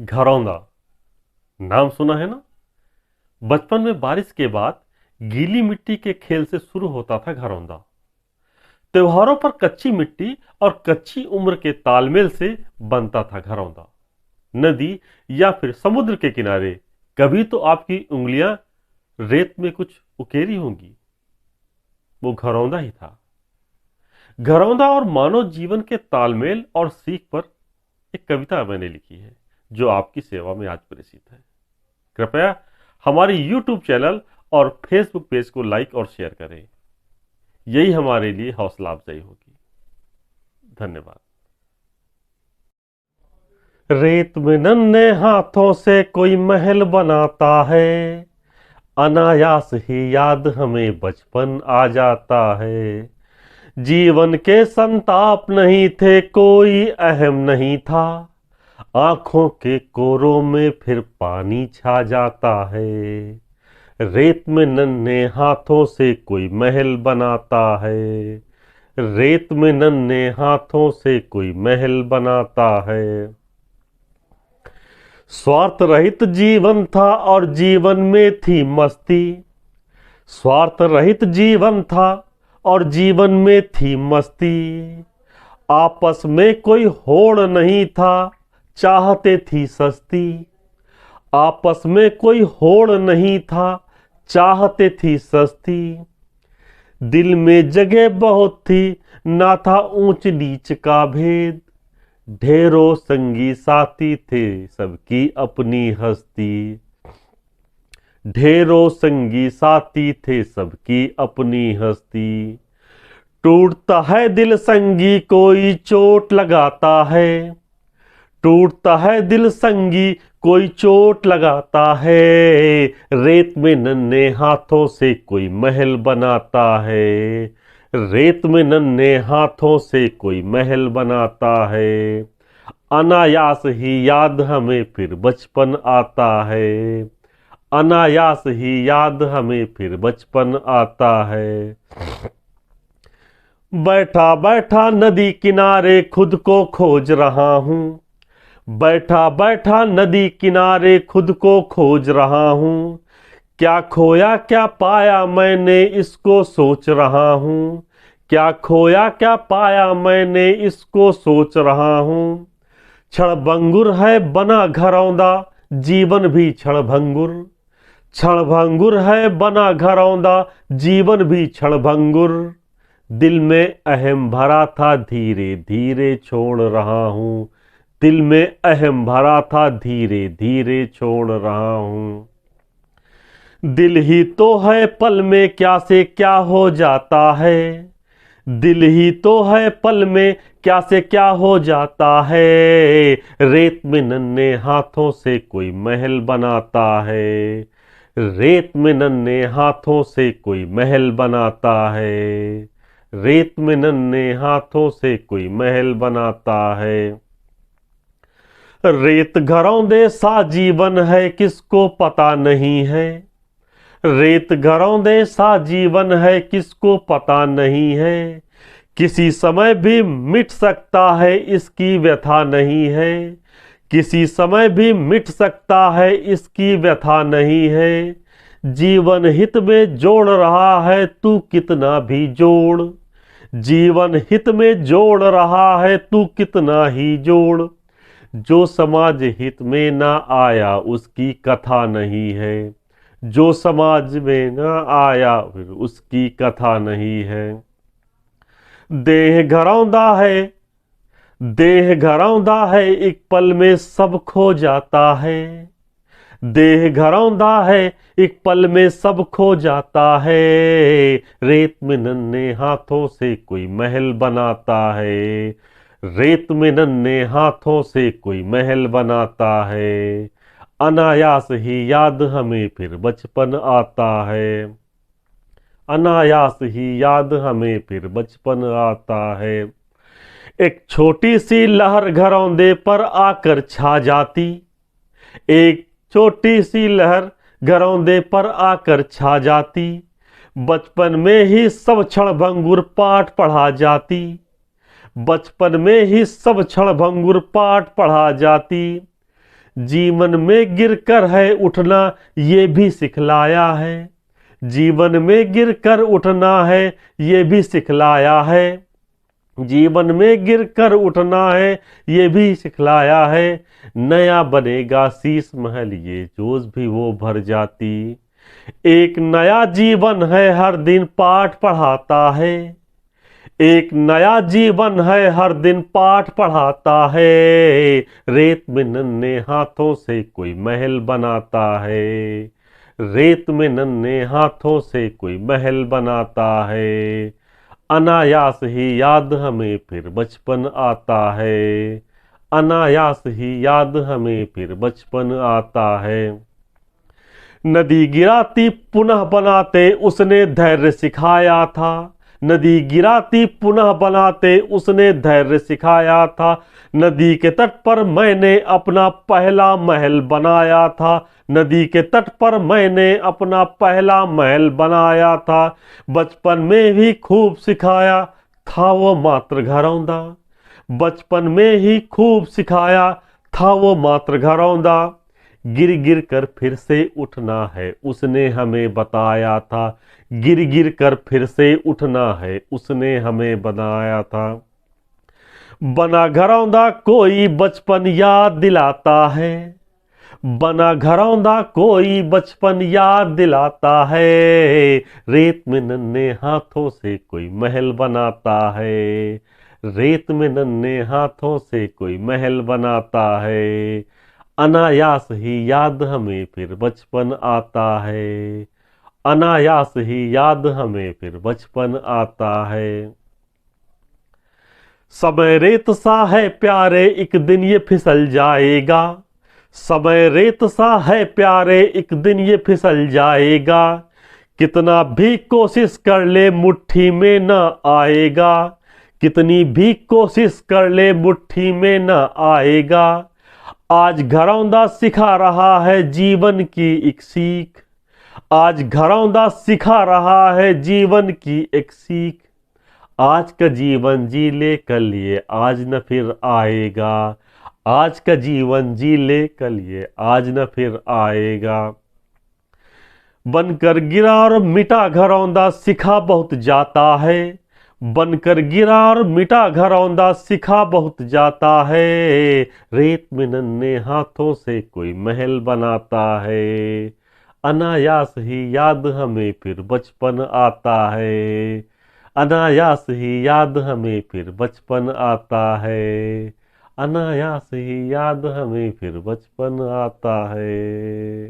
घरौंदा नाम सुना है ना। बचपन में बारिश के बाद गीली मिट्टी के खेल से शुरू होता था घरौंदा। त्योहारों पर कच्ची मिट्टी और कच्ची उम्र के तालमेल से बनता था घरौंदा। नदी या फिर समुद्र के किनारे कभी तो आपकी उंगलियां रेत में कुछ उकेरी होंगी। वो घरौंदा ही था। घरौंदा और मानव जीवन के तालमेल और सीख पर एक कविता मैंने लिखी है जो आपकी सेवा में आज प्रेषित है। कृपया हमारे YouTube चैनल और Facebook पेज को लाइक और शेयर करें। यही हमारे लिए हौसला अफजाई होगी। धन्यवाद। रेत में नन्हे हाथों से कोई महल बनाता है, अनायास ही याद हमें बचपन आ जाता है। जीवन के संताप नहीं थे, कोई अहम नहीं था, आंखों के कोरों में फिर पानी छा जाता है। रेत में नन्हे हाथों से कोई महल बनाता है, रेत में नन्हे हाथों से कोई महल बनाता है। स्वार्थ रहित जीवन था और जीवन में थी मस्ती, स्वार्थ रहित जीवन था और जीवन में थी मस्ती। आपस में कोई होड़ नहीं था, चाहते थी सस्ती, आपस में कोई होड़ नहीं था, चाहते थी सस्ती। दिल में जगह बहुत थी, ना था ऊंच नीच का भेद, ढेरों संगी साथी थे सबकी अपनी हस्ती। ढेरों संगी साथी थे सबकी अपनी हस्ती। टूटता है दिल संगी कोई चोट लगाता है, टूटता है दिल संगी कोई चोट लगाता है। रेत में नन्हे हाथों से कोई महल बनाता है, रेत में नन्हे हाथों से कोई महल बनाता है। अनायास ही याद हमें फिर बचपन आता है, अनायास ही याद हमें फिर बचपन आता है। बैठा बैठा नदी किनारे खुद को खोज रहा हूँ, बैठा बैठा नदी किनारे खुद को खोज रहा हूँ। क्या खोया क्या पाया मैंने इसको सोच रहा हूँ, क्या खोया क्या पाया मैंने इसको सोच रहा हूँ। क्षणभंगुर है बना घरौंदा जीवन भी क्षणभंगुर, क्षणभंगुर है बना घरौंदा जीवन भी क्षणभंगुर। दिल में अहम भरा था धीरे धीरे छोड़ रहा हूँ, दिल में अहम भरा था धीरे धीरे छोड़ रहा हूँ। दिल ही तो है पल में क्या से क्या हो जाता है, दिल ही तो है पल में क्या से क्या हो जाता है। रेत में नन्हे हाथों से कोई महल बनाता है, रेत में नन्हे हाथों से कोई महल बनाता है, रेत में नन्हे हाथों से कोई महल बनाता है। रेत घरौंदे सा जीवन है किसको पता नहीं है, रेत घरौंदे सा जीवन है किसको पता नहीं है। किसी समय भी मिट सकता है इसकी व्यथा नहीं है, किसी समय भी मिट सकता है इसकी व्यथा नहीं है। जीवन हित में जोड़ रहा है तू कितना भी जोड़, जीवन हित में जोड़ रहा है तू कितना ही जोड़। जो समाज हित में ना आया उसकी कथा नहीं है, जो समाज में ना आया फिर उसकी कथा नहीं है। देह घरौंदा है, देह घरौंदा है एक पल में सब खो जाता है, देह घरौंदा है एक पल में सब खो जाता है। रेत में नन्हे हाथों से कोई महल बनाता है, रेत में नन्हे हाथों से कोई महल बनाता है। अनायास ही याद हमें फिर बचपन आता है, अनायास ही याद हमें फिर बचपन आता है। एक छोटी सी लहर घरौंदे पर आकर छा जाती, एक छोटी सी लहर घरौंदे पर आकर छा जाती। बचपन में ही सब क्षणभंगुर पाठ पढ़ा जाती, बचपन में ही सब क्षणभंगुर पाठ पढ़ा जाती। जीवन में गिरकर है उठना ये भी सिखलाया है। जीवन में गिरकर उठना है ये भी सिखलाया है। जीवन में गिरकर उठना है ये भी सिखलाया है। नया बनेगा शीश महल ये जोश भी वो भर जाती। एक नया जीवन है हर दिन पाठ पढ़ाता है। एक नया जीवन है हर दिन पाठ पढ़ाता है। रेत में नन्हे हाथों से कोई महल बनाता है। रेत में नन्हे हाथों से कोई महल बनाता है। अनायास ही याद हमें फिर बचपन आता है। अनायास ही याद हमें फिर बचपन आता है। नदी गिराती पुनः बनाते उसने धैर्य सिखाया था। नदी गिराती पुनः बनाते उसने धैर्य सिखाया था। नदी के तट पर मैंने अपना पहला महल बनाया था। नदी के तट पर मैंने अपना पहला महल बनाया था। बचपन में ही खूब सिखाया था वो मात्र घरौंदा। बचपन में ही खूब सिखाया था वो मात्र घरौंदा। गिर गिर कर फिर से उठना है उसने हमें बताया था। गिर गिर कर फिर से उठना है उसने हमें बनाया था। बना घरौंदा कोई बचपन याद दिलाता है। बना घरौंदा कोई बचपन याद दिलाता है। रेत में नन्हे हाथों से कोई महल बनाता है। रेत में नन्हे हाथों से कोई महल बनाता है। अनायास ही याद हमें फिर बचपन आता है। अनायास ही याद हमें फिर बचपन आता है। समय रेत सा है प्यारे एक दिन ये फिसल जाएगा। समय रेत सा है प्यारे एक दिन ये फिसल जाएगा। कितना भी कोशिश कर ले मुट्ठी में न आएगा। कितनी भी कोशिश कर ले मुट्ठी में न आएगा। आज घरौंदा सिखा रहा है जीवन की एक सीख। आज घरौंदा सिखा रहा है जीवन की एक सीख। आज का जीवन जी ले कल ये आज न फिर आएगा। आज का जीवन जी ले कल ये आज न फिर आएगा। बनकर गिरा और मिटा घरौंदा सिखा बहुत जाता है। बनकर गिरा और मिटा घरौंदा सिखा बहुत जाता है। रेत में नन्हे हाथों से कोई महल बनाता है। अनायास ही याद हमें फिर बचपन आता है। अनायास ही याद हमें फिर बचपन आता है। अनायास ही याद हमें फिर बचपन आता है।